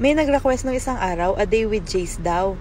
May nag-request ng isang araw, a day with Jace daw.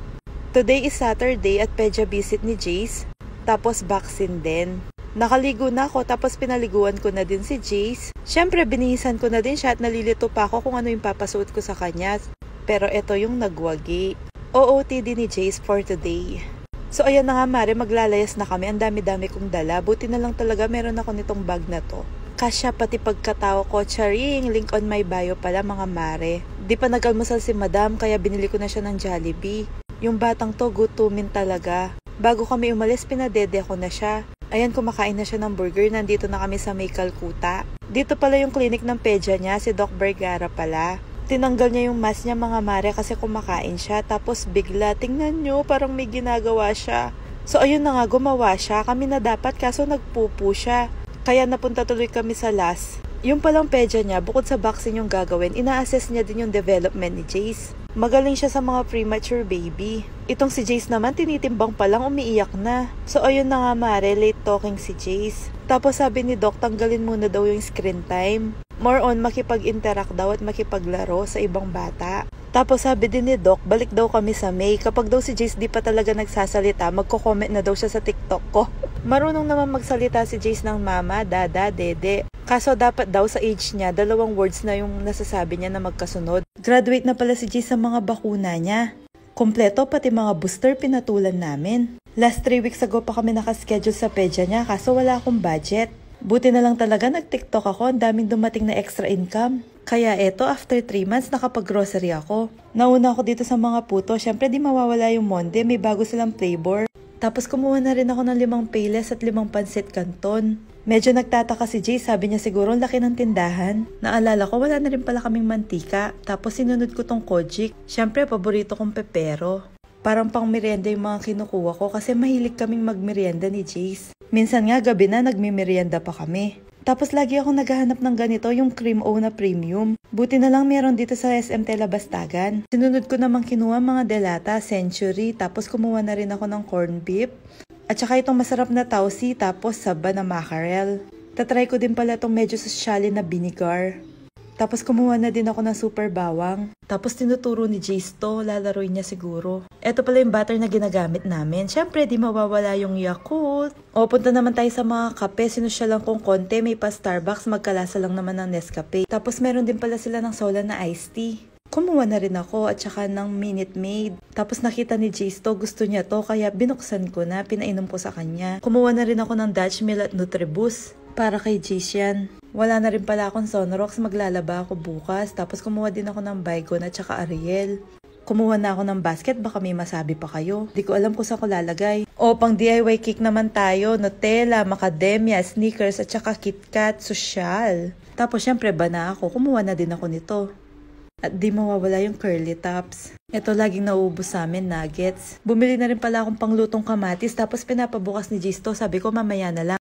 Today is Saturday at pedya visit ni Jace. Tapos vaccine din. Nakaligo na ako tapos pinaliguan ko na din si Jace. Syempre binihisan ko na din siya at nalilito pa ako kung ano yung papasuot ko sa kanya. Pero eto yung nagwagi. OOTD ni Jace for today. So ayan na nga mare, maglalayas na kami. Ang dami-dami kong dala. Buti na lang talaga meron ako nitong bag na to. Kasya pati pagkatao ko, charing, link on my bio pala mga mare. Di pa nag-almusal si madam kaya binili ko na siya ng Jollibee. Yung batang to gutumin talaga. Bago kami umalis, pinadede ko na siya. Ayan, kumakain na siya ng burger. Nandito na kami sa May Calcutta. Dito pala yung clinic ng pedya niya, si Doc Vergara pala. Tinanggal niya yung mask niya mga mare kasi kumakain siya. Tapos bigla, tingnan nyo, parang may ginagawa siya. So ayun na nga, gumawa siya. Kami na dapat kaso nagpupo siya. Kaya napunta tuloy kami sa last. Yung palang pedya niya, bukod sa vaccine yung gagawin, ina-assess niya din yung development ni Jace. Magaling siya sa mga premature baby. Itong si Jace naman, tinitimbang pa lang, umiiyak na. So ayun na nga mare, late talking si Jace. Tapos sabi ni Doc, tanggalin muna daw yung screen time. More on makipag-interact daw at makipaglaro sa ibang bata. Tapos sabi din ni Doc, balik daw kami sa May. Kapag daw si Jace di pa talaga nagsasalita, magko-comment na daw siya sa TikTok ko. Marunong naman magsalita si Jace ng mama, dada, dede. Kaso dapat daw sa age niya, 2 words na yung nasasabi niya na magkasunod. Graduate na pala si Jace sa mga bakuna niya. Kompleto pati mga booster pinatulan namin. Last 3 weeks ago pa kami nakaschedule sa pedya niya kaso wala akong budget. Buti na lang talaga nag-TikTok ako, ang daming dumating na extra income. Kaya eto, after 3 months, nakapag-grocery ako. Nauna ako dito sa mga puto, syempre di mawawala yung Monde, may bago silang flavor. Tapos kumuha na rin ako ng 5 payless at 5 pansit canton. Medyo nagtataka si Jay, sabi niya siguro ang laki ng tindahan. Naalala ko, wala na rin pala kaming mantika. Tapos sinunod ko tong Kojik. Syempre, paborito kong pepero. Parang pang merienda yung mga kinukuha ko kasi mahilig kaming magmerienda ni Jace. Minsan nga gabi na nagmimerienda pa kami. Tapos lagi ako naghahanap ng ganito, yung cream o na premium. Buti na lang meron dito sa SM Tela Bastagan. Sinunod ko namang kinuha mga delata, century, tapos kumuha na rin ako ng corn beef. At saka itong masarap na tausi, tapos saba na mackerel. Tatry ko din pala itong medyo sosyali na vinegar. Tapos kumuha na din ako ng super bawang. Tapos tinuturo ni Jace to, lalaroin niya siguro. Eto pala yung butter na ginagamit namin. Syempre, di mawawala yung Yakult. O, punta naman tayo sa mga kape. Sinusya lang kung konti. May pa Starbucks, magkalasa lang naman ng Nescafe. Tapos meron din pala sila ng soda na iced tea. Kumuha na rin ako at saka ng Minute Maid. Tapos nakita ni Jace to, gusto niya to, kaya binuksan ko na, pinainom ko sa kanya. Kumuha na rin ako ng Dutch Mill at Nutribus. Para kay Jace yan. Wala na rin pala akong Sonrox, maglalaba ako bukas. Tapos kumuha din ako ng Baygon at saka Ariel. Kumuha na ako ng basket, baka may masabi pa kayo. Di ko alam kung saan ko lalagay. O, pang DIY cake naman tayo. Nutella, macadamia, Snickers at saka KitKat, social. Tapos syempre ba na ako, kumuha na din ako nito. At di mawawala yung curly tops. Ito laging nauubos sa amin, nuggets. Bumili na rin pala akong panglutong kamatis tapos pinapabukas ni Jace to, sabi ko mamaya na lang.